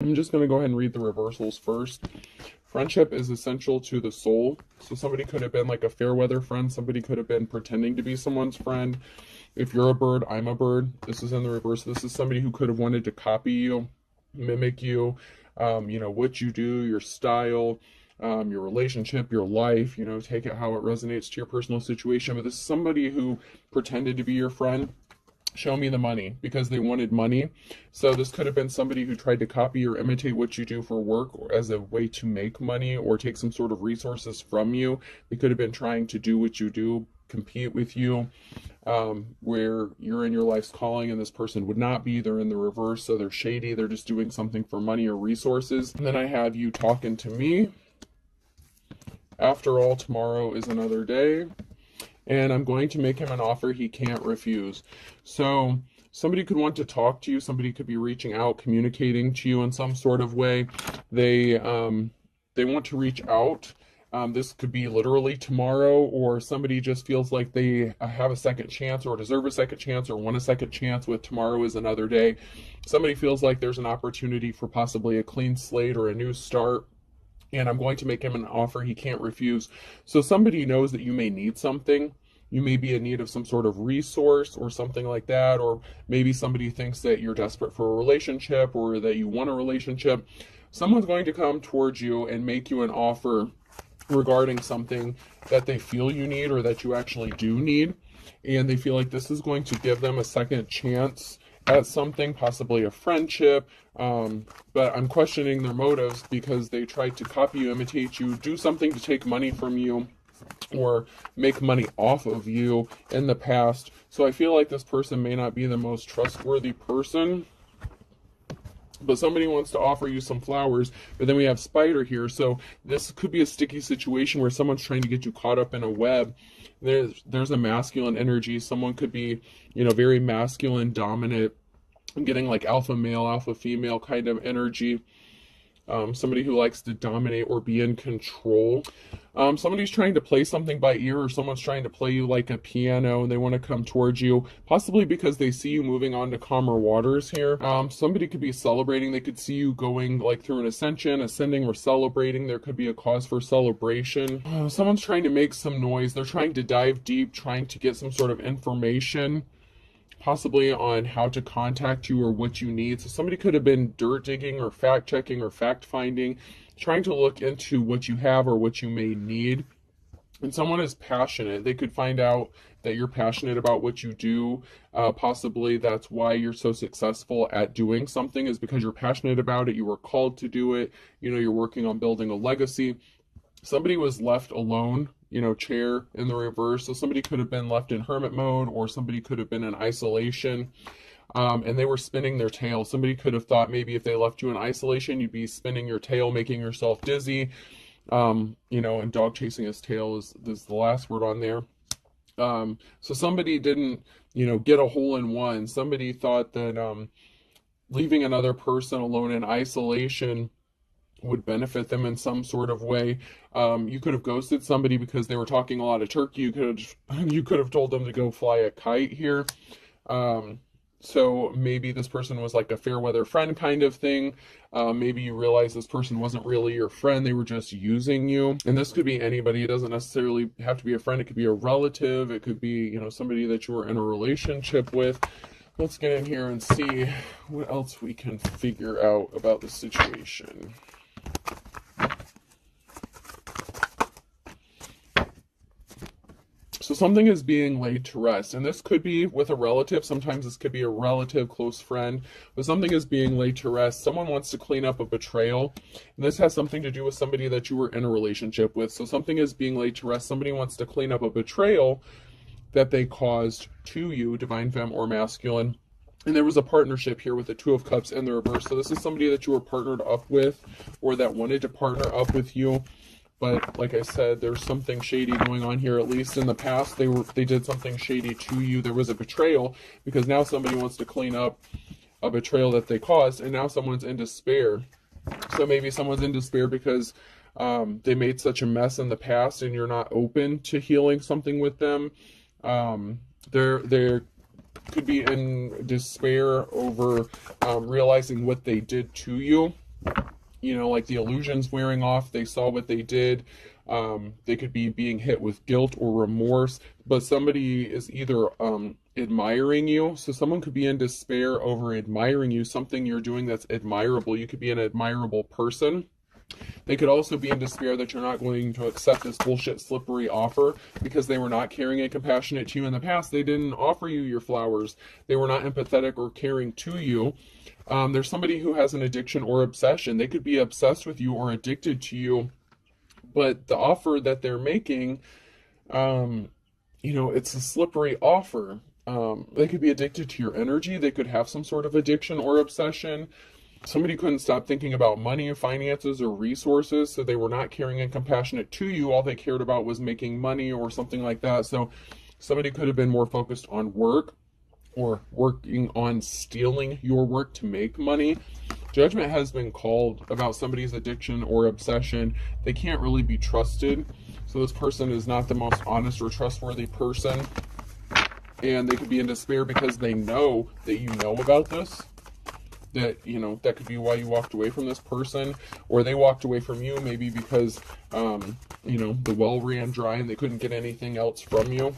I'm just going to go ahead and read the reversals first. Friendship is essential to the soul. So somebody could have been like a fair weather friend. Somebody could have been pretending to be someone's friend. If you're a bird, I'm a bird. This is in the reverse. This is somebody who could have wanted to copy you, mimic you, what you do, your style, your relationship, your life, take it how it resonates to your personal situation. But this is somebody who pretended to be your friend. Show me the money, because they wanted money. So this could have been somebody who tried to copy or imitate what you do for work or as a way to make money or take some sort of resources from you. They could have been trying to do what you do, compete with you, where you're in your life's calling and this person would not be. They're in the reverse, so they're shady. They're just doing something for money or resources. And then I have you talking to me. After all, tomorrow is another day. And I'm going to make him an offer he can't refuse. So somebody could want to talk to you. Somebody could be reaching out, communicating to you in some sort of way. They want to reach out. This could be literally tomorrow, or somebody just feels like they have a second chance or deserve a second chance or want a second chance with tomorrow is another day. Somebody feels like there's an opportunity for possibly a clean slate or a new start. And I'm going to make him an offer he can't refuse. So somebody knows that you may need something. You may be in need of some sort of resource or something like that. Or maybe somebody thinks that you're desperate for a relationship or that you want a relationship. Someone's going to come towards you and make you an offer regarding something that they feel you need or that you actually do need. And they feel like this is going to give them a second chance at something, possibly a friendship, but I'm questioning their motives because they tried to copy you, imitate you, do something to take money from you, or make money off of you in the past. So I feel like this person may not be the most trustworthy person, but somebody wants to offer you some flowers. But then we have spider here, so this could be a sticky situation where someone's trying to get you caught up in a web. There's a masculine energy. Someone could be, very masculine, dominant, getting like alpha male, alpha female kind of energy. Somebody who likes to dominate or be in control. Somebody's trying to play something by ear, or someone's trying to play you like a piano and they want to come towards you, possibly because they see you moving on to calmer waters here. Somebody could be celebrating. They could see you going like through an ascending or celebrating. There could be a cause for celebration. Someone's trying to make some noise. They're trying to dive deep, trying to get some sort of information, possibly on how to contact you or what you need. So somebody could have been dirt digging or fact checking or fact finding, trying to look into what you have or what you may need. And someone is passionate. They could find out that you're passionate about what you do. Possibly that's why you're so successful at doing something, is because you're passionate about it. You were called to do it. You're working on building a legacy. Somebody was left alone, chair in the reverse. So somebody could have been left in hermit mode, or somebody could have been in isolation, and they were spinning their tail. Somebody could have thought maybe if they left you in isolation, you'd be spinning your tail, making yourself dizzy, and dog chasing his tail is the last word on there. So somebody didn't, get a hole in one. Somebody thought that leaving another person alone in isolation would benefit them in some sort of way. You could have ghosted somebody because they were talking a lot of turkey. You could have told them to go fly a kite here. So maybe this person was like a fair weather friend kind of thing. Maybe you realize this person wasn't really your friend. They were just using you. And this could be anybody. It doesn't necessarily have to be a friend. It could be a relative. It could be, somebody that you were in a relationship with. Let's get in here and see what else we can figure out about the situation. So something is being laid to rest, and this could be with a relative. Sometimes this could be a relative, close friend, but something is being laid to rest. Someone wants to clean up a betrayal, and this has something to do with somebody that you were in a relationship with. So something is being laid to rest. Somebody wants to clean up a betrayal that they caused to you, divine femme or masculine. And there was a partnership here with the Two of Cups in the reverse. So this is somebody that you were partnered up with, or that wanted to partner up with you. But like I said, there's something shady going on here. At least in the past, they did something shady to you. There was a betrayal, because now somebody wants to clean up a betrayal that they caused, and now someone's in despair. So maybe someone's in despair because they made such a mess in the past, and you're not open to healing something with them. They're could be in despair over realizing what they did to you. like the illusion's wearing off. They saw what they did. They could be being hit with guilt or remorse, but somebody is either admiring you. So someone could be in despair over admiring you, something you're doing that's admirable. You could be an admirable person. They could also be in despair that you're not going to accept this bullshit slippery offer because they were not caring and compassionate to you in the past. They didn't offer you your flowers. They were not empathetic or caring to you. There's somebody who has an addiction or obsession. They could be obsessed with you or addicted to you, but the offer that they're making, it's a slippery offer. They could be addicted to your energy. They could have some sort of addiction or obsession. Somebody couldn't stop thinking about money, finances, or resources, so they were not caring and compassionate to you. All they cared about was making money or something like that. So somebody could have been more focused on work or working on stealing your work to make money. Judgment has been called about somebody's addiction or obsession. They can't really be trusted. So this person is not the most honest or trustworthy person. And they could be in despair because they know that you know about this. That could be why you walked away from this person, or they walked away from you maybe because, the well ran dry and they couldn't get anything else from you.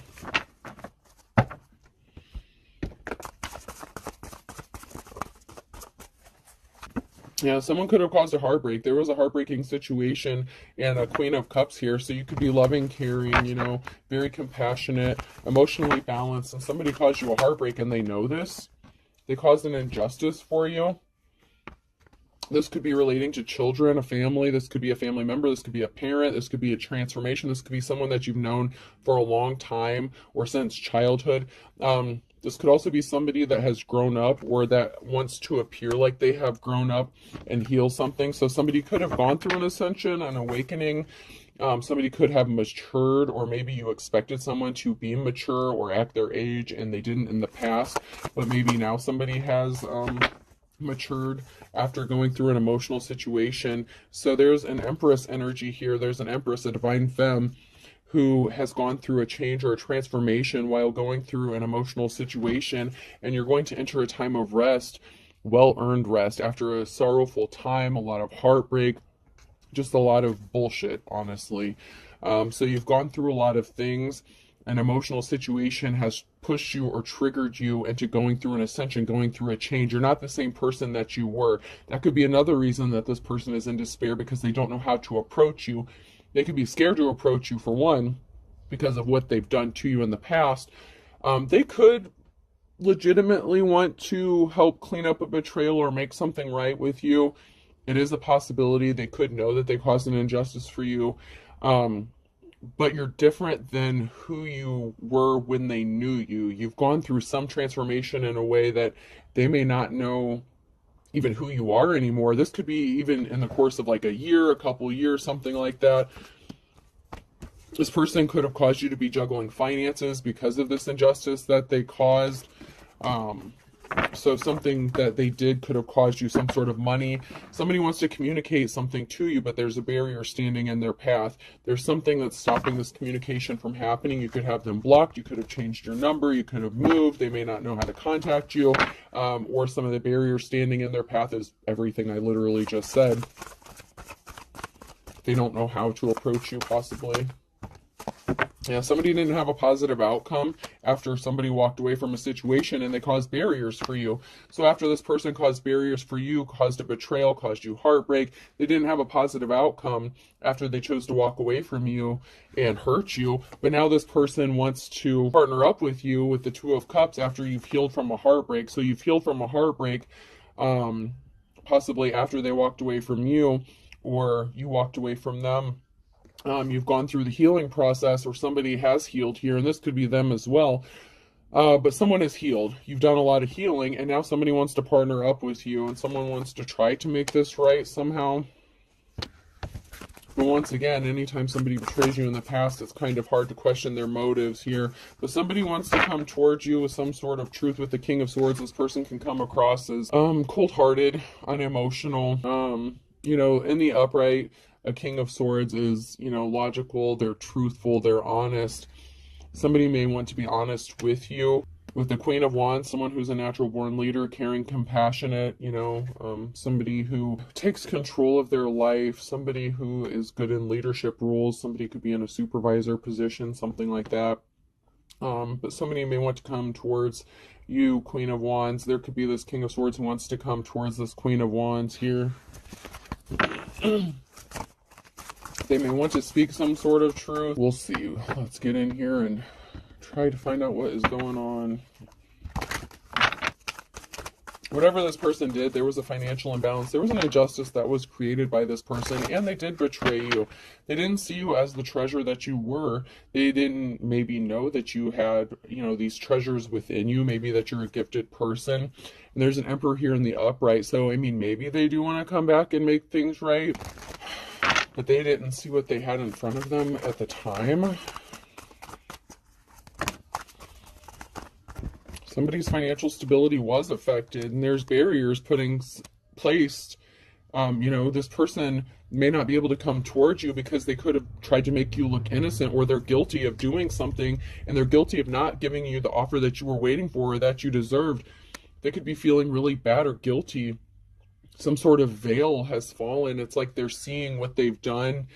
Yeah, someone could have caused a heartbreak. There was a heartbreaking situation and a Queen of Cups here. So you could be loving, caring, very compassionate, emotionally balanced, and somebody caused you a heartbreak and they know this. They caused an injustice for you. This could be relating to children, a family. This could be a family member. This could be a parent. This could be a transformation. This could be someone that you've known for a long time or since childhood. This could also be somebody that has grown up or that wants to appear like they have grown up and heal something. So somebody could have gone through an ascension, an awakening. Somebody could have matured, or maybe you expected someone to be mature or act their age and they didn't in the past, but maybe now somebody has matured after going through an emotional situation. So there's an Empress energy here. There's an Empress, a divine femme, who has gone through a change or a transformation while going through an emotional situation, and you're going to enter a time of rest, well-earned rest, after a sorrowful time, a lot of heartbreak, just a lot of bullshit, honestly. So you've gone through a lot of things. An emotional situation has pushed you or triggered you into going through an ascension, going through a change. You're not the same person that you were. That could be another reason that this person is in despair, because they don't know how to approach you. They could be scared to approach you, for one, because of what they've done to you in the past. They could legitimately want to help clean up a betrayal or make something right with you. It is a possibility. They could know that they caused an injustice for you. But you're different than who you were when they knew you. You've gone through some transformation in a way that they may not know even who you are anymore. This could be even in the course of like a year, a couple years, something like that. This person could have caused you to be juggling finances because of this injustice that they caused. So something that they did could have caused you some sort of money. Somebody wants to communicate something to you, but there's a barrier standing in their path. There's something that's stopping this communication from happening. You could have them blocked. You could have changed your number. You could have moved. They may not know how to contact you. Or some of the barriers standing in their path is everything I literally just said. They don't know how to approach you, possibly. Yeah, somebody didn't have a positive outcome after somebody walked away from a situation and they caused barriers for you. So after this person caused barriers for you, caused a betrayal, caused you heartbreak, they didn't have a positive outcome after they chose to walk away from you and hurt you. But now this person wants to partner up with you with the Two of Cups after you've healed from a heartbreak. So you've healed from a heartbreak, possibly after they walked away from you or you walked away from them. You've gone through the healing process, or somebody has healed here, and this could be them as well. But someone is healed. You've done a lot of healing, and now somebody wants to partner up with you, and someone wants to try to make this right somehow. But once again, anytime somebody betrays you in the past, it's kind of hard to question their motives here. But somebody wants to come towards you with some sort of truth. With the King of Swords, this person can come across as cold-hearted, unemotional, in the upright. A King of Swords is, logical, they're truthful, they're honest. Somebody may want to be honest with you. With the Queen of Wands, someone who's a natural born leader, caring, compassionate, somebody who takes control of their life, somebody who is good in leadership roles, somebody could be in a supervisor position, something like that. But somebody may want to come towards you, Queen of Wands. There could be this King of Swords who wants to come towards this Queen of Wands here. They may want to speak some sort of truth. We'll see. Let's get in here and try to find out what is going on. Whatever this person did, there was a financial imbalance. There was an injustice that was created by this person, and they did betray you. They didn't see you as the treasure that you were. They didn't maybe know that you had, these treasures within you, maybe that you're a gifted person. And there's an Emperor here in the upright, so, maybe they do want to come back and make things right, but they didn't see what they had in front of them at the time. Somebody's financial stability was affected, and there's barriers placed. This person may not be able to come towards you because they could have tried to make you look innocent, or they're guilty of doing something, and they're guilty of not giving you the offer that you were waiting for or that you deserved. They could be feeling really bad or guilty. Some sort of veil has fallen. It's like they're seeing what they've done,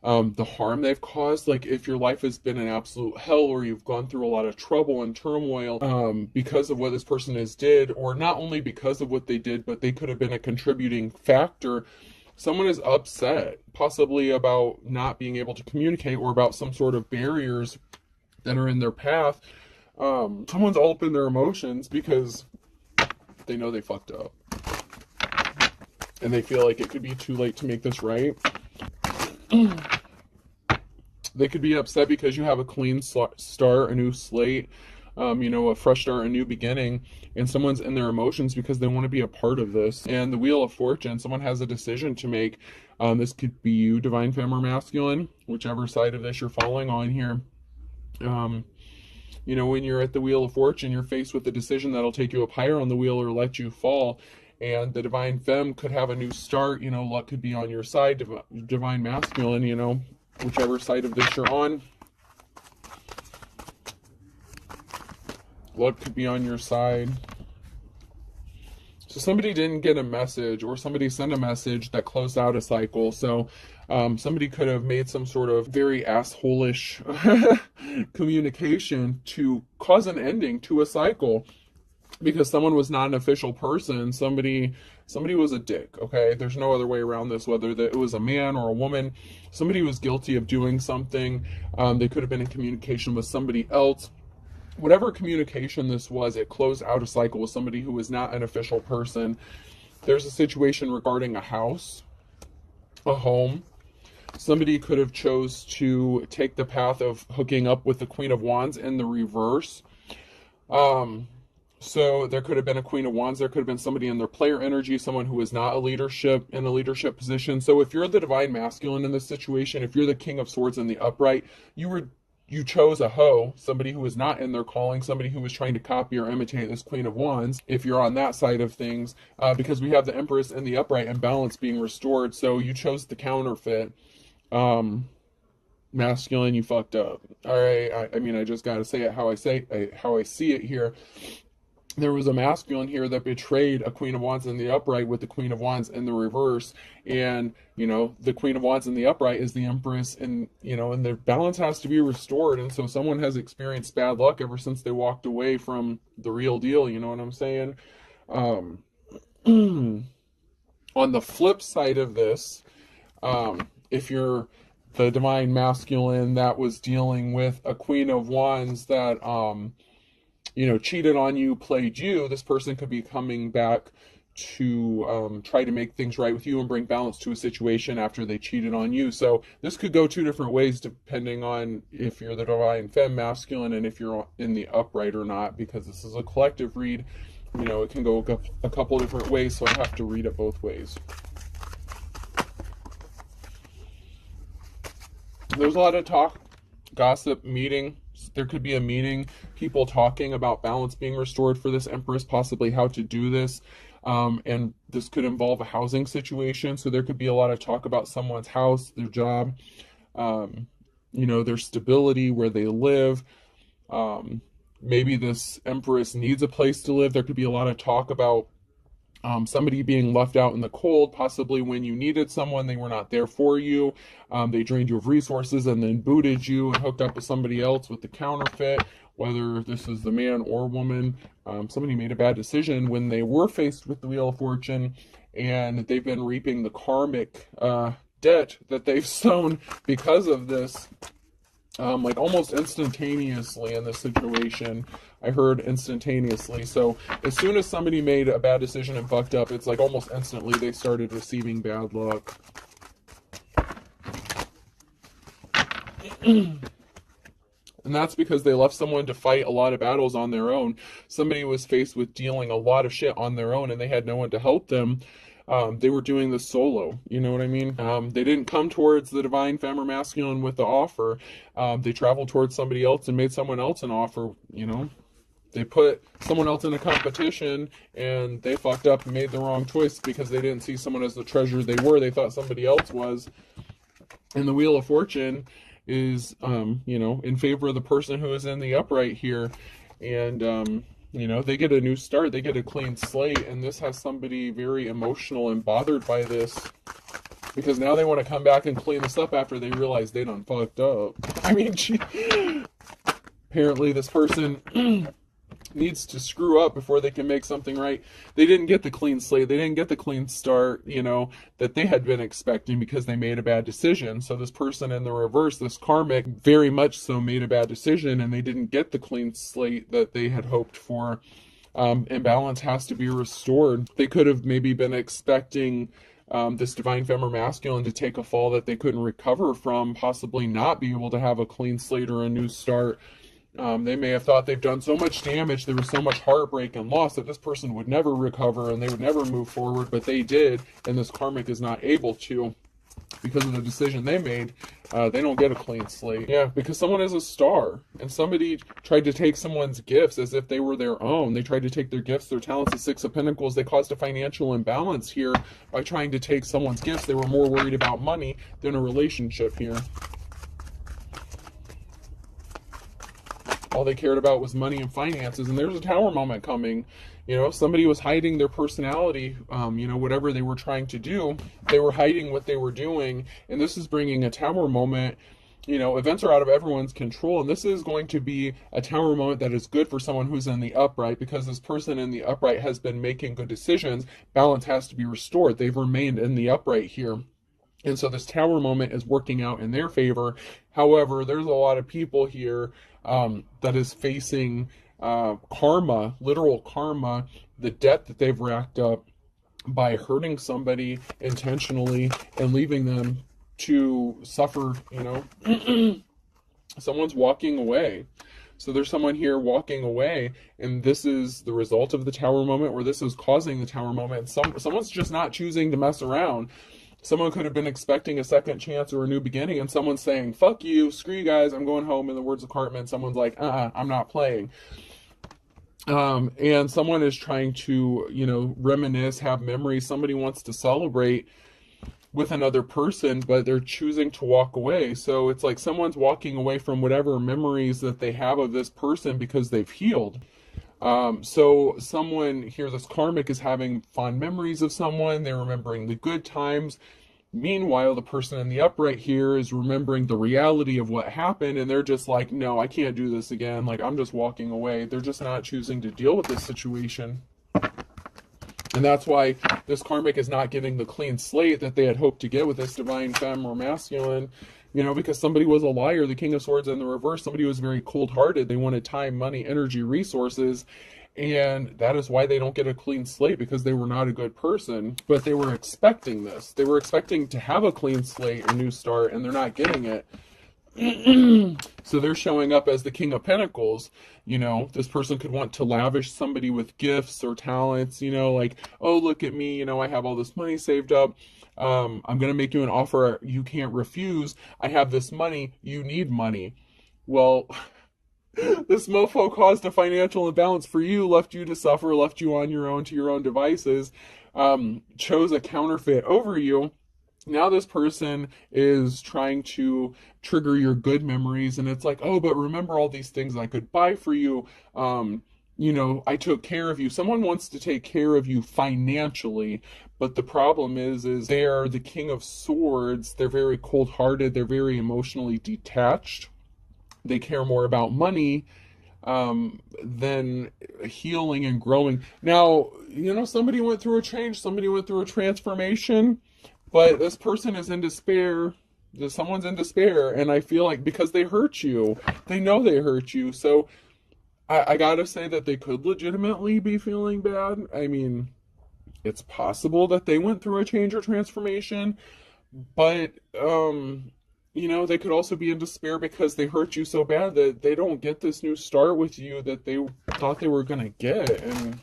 the harm they've caused. Like if your life has been an absolute hell, or you've gone through a lot of trouble and turmoil because of what this person has did, or not only because of what they did, but they could have been a contributing factor. Someone is upset, possibly about not being able to communicate, or about some sort of barriers that are in their path. Someone's all up in their emotions because they know they fucked up, and they feel like it could be too late to make this right. They could be upset because you have a clean start, a new slate, a fresh start, a new beginning, and someone's in their emotions because they want to be a part of this. And the Wheel of Fortune, someone has a decision to make. This could be you, divine femme or masculine, whichever side of this you're following on here. When you're at the Wheel of Fortune, you're faced with a decision that'll take you up higher on the wheel or let you fall. And the divine femme could have a new start. Luck could be on your side. Divine masculine, whichever side of this you're on, luck could be on your side. So somebody didn't get a message, or somebody sent a message that closed out a cycle. So somebody could have made some sort of very asshole-ish communication to cause an ending to a cycle, because someone was not an official person. Somebody was a dick, okay? There's no other way around this, whether it was a man or a woman. Somebody was guilty of doing something. They could have been in communication with somebody else. Whatever communication this was, it closed out a cycle with somebody who was not an official person. There's a situation regarding a house, a home. Somebody could have chose to take the path of hooking up with the Queen of Wands in the reverse. So there could have been a Queen of Wands. There could have been somebody in their player energy, someone who is not in a leadership position. So if you're the divine masculine in this situation, if you're the King of Swords in the upright, you chose a hoe, somebody who was not in their calling, somebody who was trying to copy or imitate this Queen of Wands, if you're on that side of things, because we have the Empress in the upright and balance being restored. So you chose the counterfeit. Masculine, you fucked up. All right. I just got to say it how I see it here. There was a masculine here that betrayed a Queen of Wands in the upright with the Queen of Wands in the reverse. And, the Queen of Wands in the upright is the Empress, and, and their balance has to be restored. And so someone has experienced bad luck ever since they walked away from the real deal. You know what I'm saying? On the flip side of this, if you're the divine masculine that was dealing with a Queen of Wands that, cheated on you, played you, this person could be coming back to try to make things right with you and bring balance to a situation after they cheated on you. So this could go two different ways depending on if you're the divine femme masculine and if you're in the upright or not, because this is a collective read. It can go a couple different ways, so I have to read it both ways. There's a lot of talk, gossip, meeting. There could be a meeting, people talking about balance being restored for this Empress, possibly how to do this. And this could involve a housing situation. So there could be a lot of talk about someone's house, their job, their stability, where they live. maybe this empress needs a place to live. There could be a lot of talk about somebody being left out in the cold, possibly when you needed someone, they were not there for you. They drained you of resources and then booted you and hooked up with somebody else with the counterfeit, whether this is the man or woman. Somebody made a bad decision when they were faced with the Wheel of Fortune, and they've been reaping the karmic debt that they've sown because of this. Like almost instantaneously in this situation. I heard instantaneously. So as soon as somebody made a bad decision and fucked up, it's like almost instantly they started receiving bad luck. And that's because they left someone to fight a lot of battles on their own. Somebody was faced with dealing a lot of shit on their own and they had no one to help them. They were doing this solo, you know what I mean? They didn't come towards the divine femme or masculine with the offer. They traveled towards somebody else and made someone else an offer, you know? They put someone else in a competition and they fucked up and made the wrong choice because they didn't see someone as the treasure they were. They thought somebody else was. And the Wheel of Fortune is, you know, in favor of the person who is in the upright here. And, you know, they get a new start, they get a clean slate, and this has somebody very emotional and bothered by this because now they want to come back and clean this up after they realize they done fucked up. I mean, apparently this person needs to screw up before they can make something right. They didn't get the clean slate, they didn't get the clean start, you know, that they had been expecting because they made a bad decision. So this person in the reverse, this karmic, very much so made a bad decision and they didn't get the clean slate that they had hoped for. And balance has to be restored. They could have maybe been expecting this divine femme or masculine to take a fall that they couldn't recover from, possibly not be able to have a clean slate or a new start. They may have thought they've done so much damage, there was so much heartbreak and loss that this person would never recover and they would never move forward, but they did, and this karmic is not able to because of the decision they made. They don't get a clean slate. Yeah, because someone is a star, and somebody tried to take someone's gifts as if they were their own. They tried to take their gifts, their talents, the Six of Pentacles. They caused a financial imbalance here by trying to take someone's gifts. They were more worried about money than a relationship here. All they cared about was money and finances, and there's a tower moment coming. You know, somebody was hiding their personality, you know, whatever they were trying to do, they were hiding what they were doing, and this is bringing a tower moment. You know, events are out of everyone's control, and this is going to be a tower moment that is good for someone who's in the upright, because this person in the upright has been making good decisions. Balance has to be restored. They've remained in the upright here. And so this tower moment is working out in their favor. However, there's a lot of people here that is facing karma, literal karma, the debt that they've racked up by hurting somebody intentionally and leaving them to suffer, you know. Someone's walking away. So there's someone here walking away, and this is the result of the tower moment, or this is causing the tower moment. Someone's just not choosing to mess around. Someone could have been expecting a second chance or a new beginning, and someone's saying, fuck you, screw you guys, I'm going home, in the words of Cartman. Someone's like, I'm not playing. And someone is trying to, you know, reminisce, have memories. Somebody wants to celebrate with another person, but they're choosing to walk away. So it's like someone's walking away from whatever memories that they have of this person because they've healed. So someone here, this karmic, is having fond memories of someone. They're remembering the good times. Meanwhile, the person in the upright here is remembering the reality of what happened, and they're just like, no, I can't do this again. Like, I'm just walking away. They're just not choosing to deal with this situation. And that's why this karmic is not getting the clean slate that they had hoped to get with this divine femme or masculine. You know, because somebody was a liar, the King of Swords in the reverse. Somebody was very cold-hearted. They wanted time, money, energy, resources. And that is why they don't get a clean slate, because they were not a good person. But they were expecting this. They were expecting to have a clean slate, a new start, and they're not getting it. So they're showing up as the King of Pentacles. You know, this person could want to lavish somebody with gifts or talents, you know, like, oh, look at me, you know, I have all this money saved up. I'm going to make you an offer you can't refuse. I have this money. You need money. Well, this mofo caused a financial imbalance for you, left you to suffer, left you on your own to your own devices, chose a counterfeit over you. Now this person is trying to trigger your good memories, and it's like, oh, but remember all these things I could buy for you. I took care of you. Someone wants to take care of you financially, but the problem is they are the King of Swords. They're very cold-hearted. They're very emotionally detached. They care more about money than healing and growing. Now, somebody went through a change, somebody went through a transformation, but this person is in despair. Someone's in despair, and I feel like because they hurt you, they know they hurt you. So I gotta say that they could legitimately be feeling bad. I mean, it's possible that they went through a change or transformation, but they could also be in despair because they hurt you so bad that they don't get this new start with you that they thought they were gonna get. And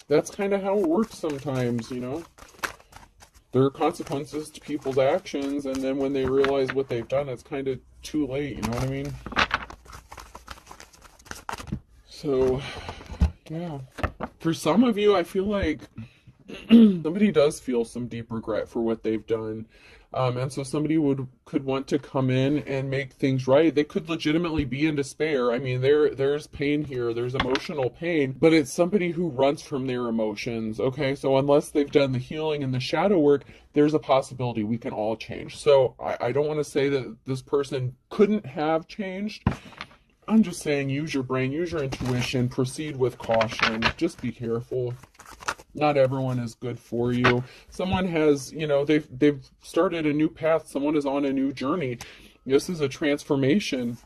that's kind of how it works sometimes. There are consequences to people's actions, and then when they realize what they've done, it's kind of too late. You know what I mean? So, yeah. For some of you, I feel like somebody does feel some deep regret for what they've done. And so somebody could want to come in and make things right. They could legitimately be in despair. I mean, there's pain here. There's emotional pain, but it's somebody who runs from their emotions. Okay, so unless they've done the healing and the shadow work, there's a possibility we can all change. So I don't want to say that this person couldn't have changed. I'm just saying, use your brain, use your intuition, proceed with caution. Just be careful. Not everyone is good for you. Someone has, they've started a new path. Someone is on a new journey. This is a transformation.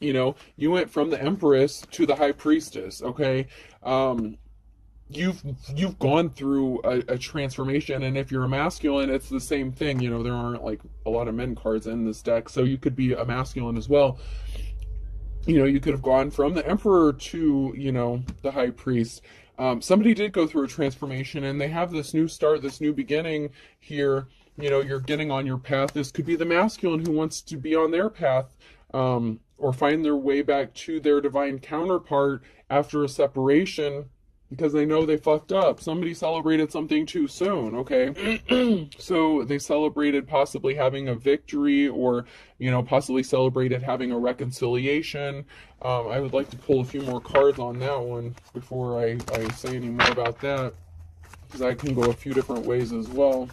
You went from the Empress to the High Priestess, okay? You've gone through a transformation, and if you're a masculine, it's the same thing. There aren't like a lot of men cards in this deck, so you could be a masculine as well. You could have gone from the Emperor to, the High Priest. Somebody did go through a transformation, and they have this new start, this new beginning here. You're getting on your path. This could be the masculine who wants to be on their path, or find their way back to their divine counterpart after a separation, because they know they fucked up. Somebody celebrated something too soon, okay? So they celebrated possibly having a victory, or, possibly celebrated having a reconciliation. I would like to pull a few more cards on that one before I say any more about that, because I can go a few different ways as well.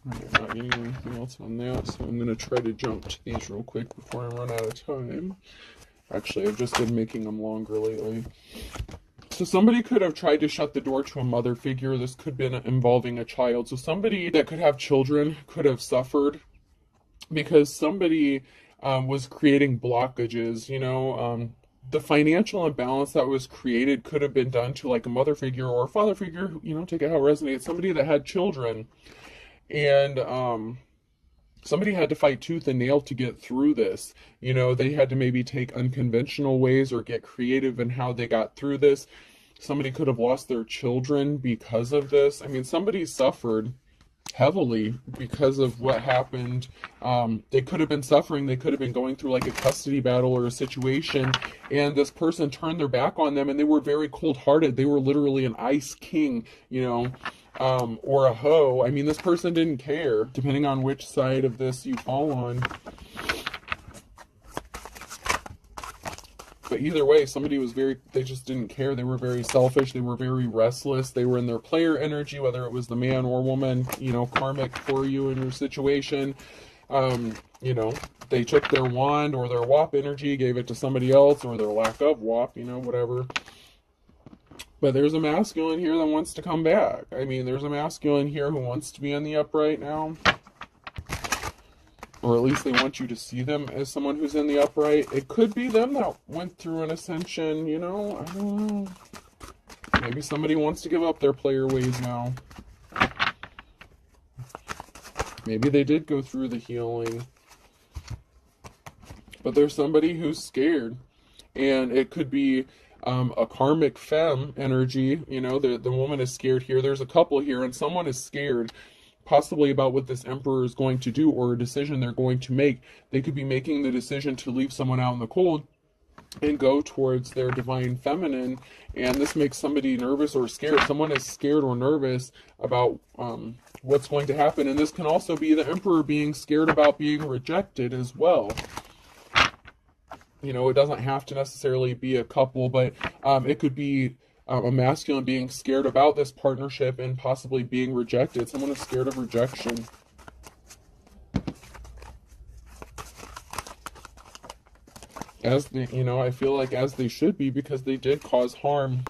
I'm not getting anything else on that, so I'm going to try to jump to these real quick before I run out of time. Actually, I've just been making them longer lately. So somebody could have tried to shut the door to a mother figure. This could have been involving a child. So somebody that could have children could have suffered because somebody was creating blockages. The financial imbalance that was created could have been done to like a mother figure or a father figure, take it how it resonates. Somebody that had children. And somebody had to fight tooth and nail to get through this. They had to maybe take unconventional ways or get creative in how they got through this. Somebody could have lost their children because of this. I mean, somebody suffered heavily because of what happened. They could have been suffering. They could have been going through like a custody battle or a situation, and this person turned their back on them, and they were very cold-hearted. They were literally an ice king, or a hoe. I mean, this person didn't care, depending on which side of this you fall on. But either way, somebody was they just didn't care. They were very selfish. They were very restless. They were in their player energy, whether it was the man or woman, karmic for you in your situation. They took their wand or their WAP energy, gave it to somebody else, or their lack of WAP, whatever. But there's a masculine here that wants to come back. I mean, there's a masculine here who wants to be in the upright now. Or at least they want you to see them as someone who's in the upright. It could be them that went through an ascension, I don't know. Maybe somebody wants to give up their player ways now. Maybe they did go through the healing. But there's somebody who's scared. And it could be a karmic femme energy. You know, the woman is scared here. There's a couple here, and someone is scared possibly about what this emperor is going to do or a decision they're going to make. They could be making the decision to leave someone out in the cold and go towards their divine feminine, and this makes somebody nervous or scared. Someone is scared or nervous about what's going to happen, and this can also be the emperor being scared about being rejected as well. You know, it doesn't have to necessarily be a couple, but it could be a masculine being scared about this partnership and possibly being rejected. Someone is scared of rejection. As they, you know, I feel like as they should be, because they did cause harm.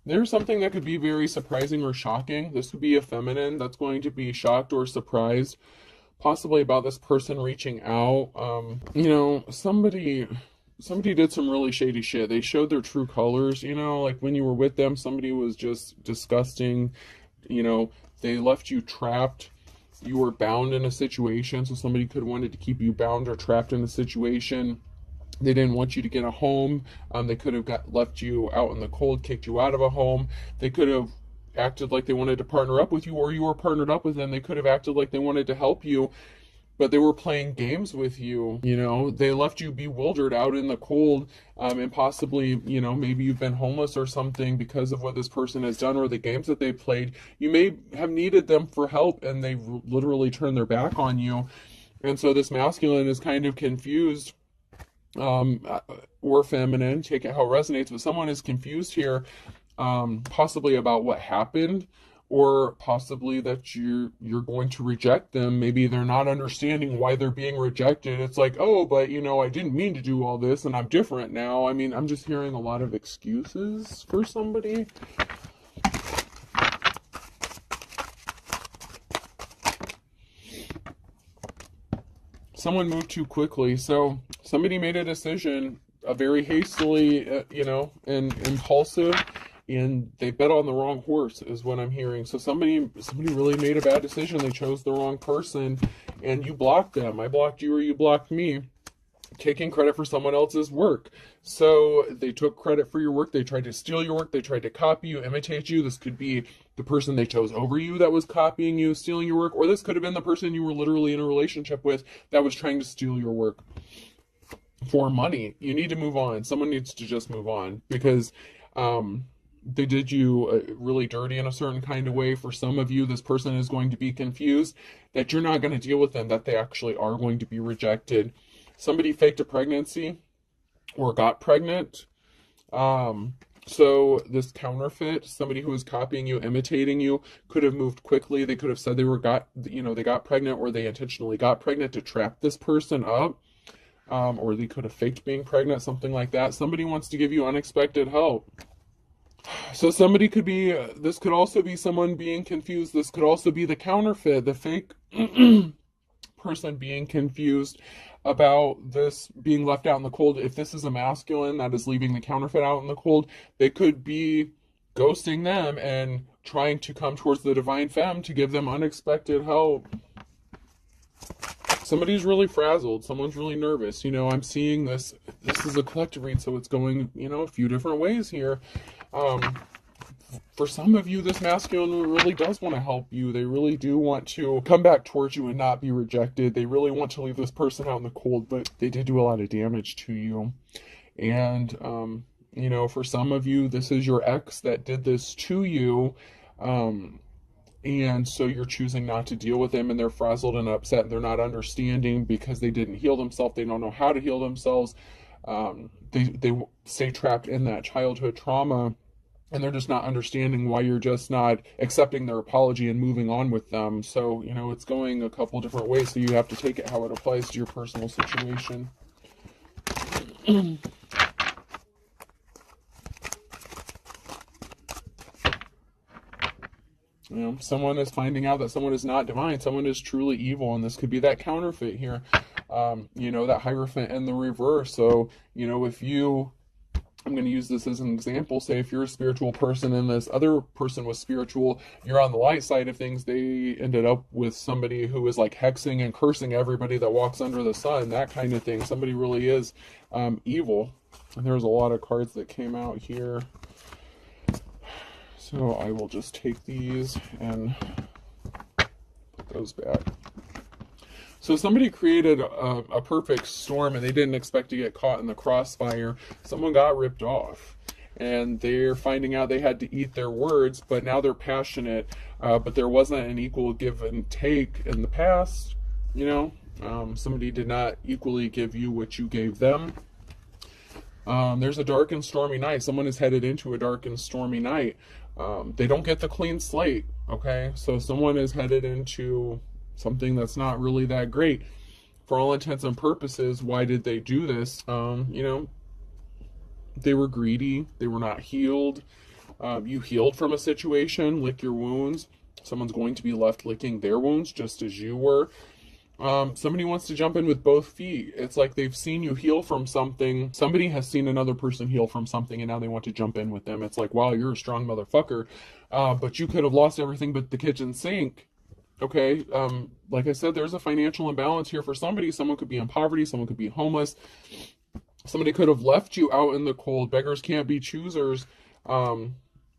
There's something that could be very surprising or shocking. This could be a feminine that's going to be shocked or surprised, possibly about this person reaching out. You know, somebody did some really shady shit. They showed their true colors, you know, like when you were with them, somebody was just disgusting. You know, they left you trapped. You were bound in a situation, so somebody could have wanted to keep you bound or trapped in a situation. They didn't want you to get a home. They could have left you out in the cold, kicked you out of a home. They could have acted like they wanted to partner up with you, or you were partnered up with them. They could have acted like they wanted to help you, but they were playing games with you. You know, they left you bewildered out in the cold, and possibly, you know, maybe you've been homeless or something because of what this person has done or the games that they played. You may have needed them for help, and they literally turned their back on you. And so this masculine is kind of confused, or feminine, take it how it resonates, but someone is confused here, possibly about what happened, or possibly that you're going to reject them. Maybe they're not understanding why they're being rejected. It's like, oh, but you know, I didn't mean to do all this and I'm different now. I mean, I'm just hearing a lot of excuses for somebody. Someone moved too quickly. So somebody made a decision, a very hastily, you know, and impulsive, and they bet on the wrong horse is what I'm hearing. So somebody really made a bad decision. They chose the wrong person, and you blocked them. I blocked you, or you blocked me, taking credit for someone else's work. So they took credit for your work. They tried to steal your work. They tried to copy you, imitate you. This could be the person they chose over you that was copying you, stealing your work, or this could have been the person you were literally in a relationship with that was trying to steal your work for money. You need to move on. Someone needs to just move on, because they did you really dirty in a certain kind of way. For some of you, this person is going to be confused that you're not going to deal with them, that they actually are going to be rejected. Somebody faked a pregnancy or got pregnant. So this counterfeit, somebody who was copying you, imitating you, could have moved quickly. They could have said they got pregnant, or they intentionally got pregnant to trap this person up. Or they could have faked being pregnant, something like that. Somebody wants to give you unexpected help. So somebody could be, this could also be someone being confused. This could also be the counterfeit, the fake person being confused about this being left out in the cold. If this is a masculine that is leaving the counterfeit out in the cold, they could be ghosting them and trying to come towards the divine femme to give them unexpected help. Somebody's really frazzled. Someone's really nervous. You know, I'm seeing this. This is a collective read, so it's going, you know, a few different ways here. For some of you, this masculine really does want to help you. They really do want to come back towards you and not be rejected. They really want to leave this person out in the cold, but they did do a lot of damage to you. And, you know, for some of you, this is your ex that did this to you. And so you're choosing not to deal with them, and they're frazzled and upset, and they're not understanding because they didn't heal themselves. They don't know how to heal themselves. They stay trapped in that childhood trauma, and they're just not understanding why you're just not accepting their apology and moving on with them. So, you know, it's going a couple different ways, so you have to take it how it applies to your personal situation. You know, someone is finding out that someone is not divine. Someone is truly evil, and this could be that counterfeit here. You know, that Hierophant in the reverse. So, you know, if you I'm going to use this as an example. Say if you're a spiritual person and this other person was spiritual, you're on the light side of things. They ended up with somebody who is like hexing and cursing everybody that walks under the sun, that kind of thing. Somebody really is evil. And there's a lot of cards that came out here. So I will just take these and put those back. So somebody created a perfect storm and they didn't expect to get caught in the crossfire. Someone got ripped off and they're finding out they had to eat their words, but now they're passionate, but there wasn't an equal give and take in the past. You know, somebody did not equally give you what you gave them. There's a dark and stormy night. Someone is headed into a dark and stormy night. They don't get the clean slate, okay? So someone is headed into something that's not really that great. For all intents and purposes, why did they do this? You know, they were greedy. They were not healed. You healed from a situation, lick your wounds. Someone's going to be left licking their wounds just as you were. Somebody wants to jump in with both feet. It's like they've seen you heal from something. Somebody has seen another person heal from something and now they want to jump in with them. It's like, wow, you're a strong motherfucker. But you could have lost everything but the kitchen sink. Okay, like I said, there's a financial imbalance here for somebody. Someone could be in poverty, someone could be homeless. Somebody could have left you out in the cold. Beggars can't be choosers.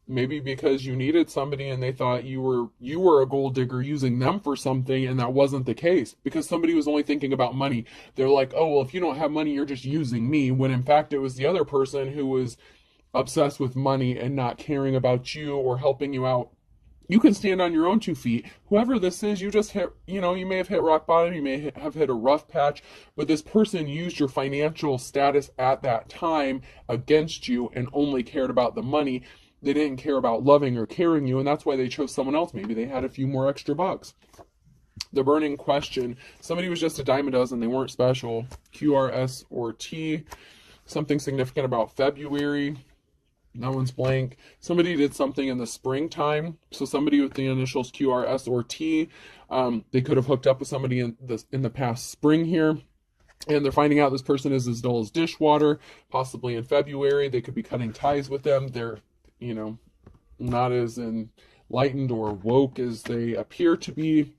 Maybe because you needed somebody and they thought you were a gold digger using them for something, and that wasn't the case. Because somebody was only thinking about money. They're like, oh, well, if you don't have money, you're just using me. When in fact, it was the other person who was obsessed with money and not caring about you or helping you out. You can stand on your own 2 feet. Whoever this is, you just hit, you know, you may have hit rock bottom, you may have hit a rough patch, but this person used your financial status at that time against you and only cared about the money. They didn't care about loving or caring you, and that's why they chose someone else. Maybe they had a few more extra bucks. The burning question. Somebody was just a dime a dozen. They weren't special. QRS or T. Something significant about February. That one's blank. Somebody did something in the springtime. So somebody with the initials QRS or T, they could have hooked up with somebody in the past spring here. And they're finding out this person is as dull as dishwater, possibly in February. They could be cutting ties with them. They're, you know, not as enlightened or woke as they appear to be.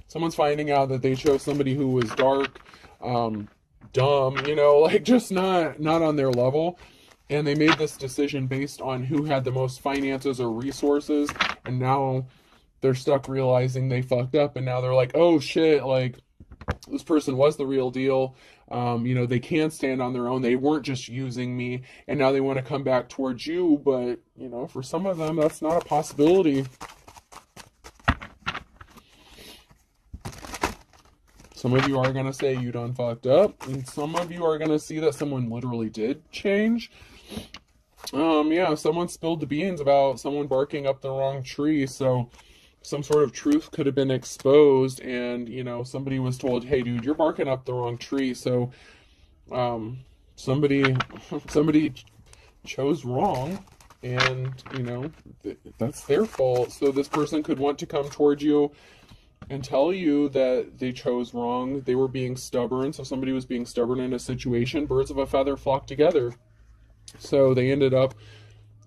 Someone's finding out that they chose somebody who was dark, dumb, you know, like just not on their level. And they made this decision based on who had the most finances or resources. And now they're stuck realizing they fucked up. And now they're like, oh shit, like this person was the real deal. You know, they can stand on their own. They weren't just using me. And now they want to come back towards you. But, you know, for some of them, that's not a possibility. Some of you are going to say you done fucked up. And some of you are going to see that someone literally did change. Yeah, someone spilled the beans about someone barking up the wrong tree. So some sort of truth could have been exposed. And, you know, somebody was told, hey, dude, you're barking up the wrong tree. So somebody chose wrong. And, you know, that's their fault. So this person could want to come towards you and tell you that they chose wrong. They were being stubborn. So somebody was being stubborn in a situation. Birds of a feather flock together. So they ended up,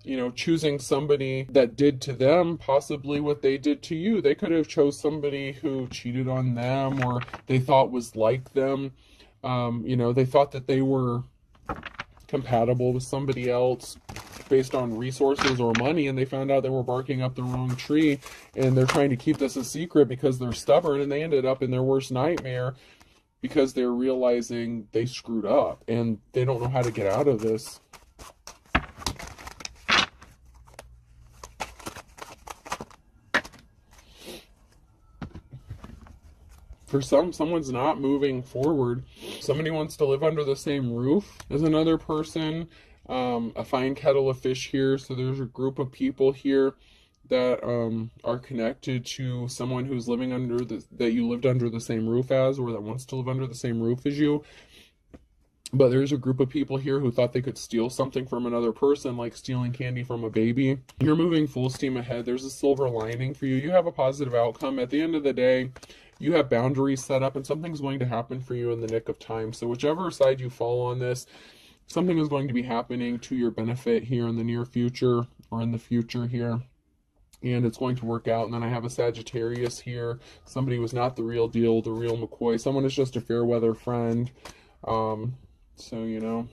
you know, choosing somebody that did to them possibly what they did to you. They could have chose somebody who cheated on them or they thought was like them. You know, they thought that they were compatible with somebody else based on resources or money, and they found out they were barking up the wrong tree, and they're trying to keep this a secret because they're stubborn, and they ended up in their worst nightmare because they're realizing they screwed up and they don't know how to get out of this. For someone's not moving forward. Somebody wants to live under the same roof as another person. A fine kettle of fish here. So there's a group of people here that are connected to someone who's living under that you lived under the same roof as, or that wants to live under the same roof as you. But there's a group of people here who thought they could steal something from another person, like stealing candy from a baby. You're moving full steam ahead. There's a silver lining for you. You have a positive outcome. At the end of the day, you have boundaries set up and something's going to happen for you in the nick of time. So whichever side you fall on this, something is going to be happening to your benefit here in the near future or in the future here. And it's going to work out. And then I have a Sagittarius here. Somebody was not the real deal, the real McCoy. Someone is just a fair weather friend. So, you know,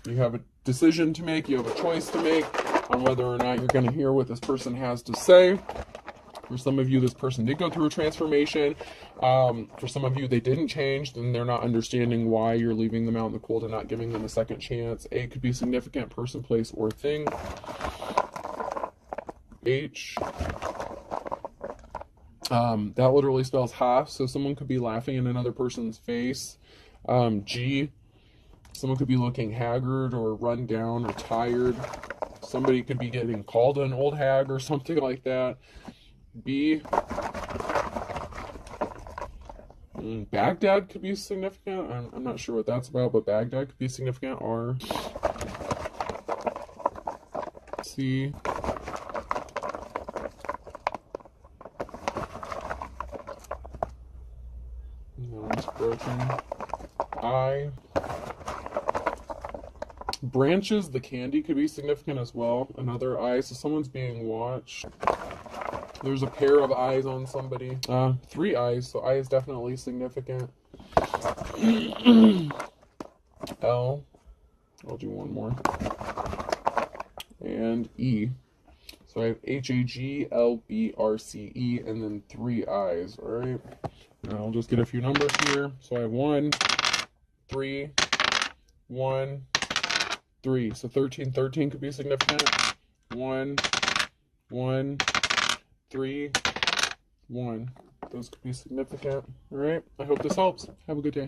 you have a decision to make. You have a choice to make on whether or not you're going to hear what this person has to say. For some of you, this person did go through a transformation. For some of you, they didn't change, then they're not understanding why you're leaving them out in the cold and not giving them a second chance. A could be significant person, place, or thing. H. That literally spells half, so someone could be laughing in another person's face. G. Someone could be looking haggard or run down or tired. Somebody could be getting called an old hag or something like that. B. Baghdad could be significant. I'm not sure what that's about, but Baghdad could be significant. R. C. No, it's broken. I. Branches, the candy, could be significant as well. Another I, so someone's being watched. There's a pair of eyes on somebody. 3 eyes, so I is definitely significant. L. I'll do one more. And E. So I have HAGLBRCE and then 3 eyes, alright? I'll just get a few numbers here. So I have 1, 3, 1, 3. So 13 could be significant. 1, 1, 3, 1. Those could be significant. Alright, I hope this helps. Have a good day.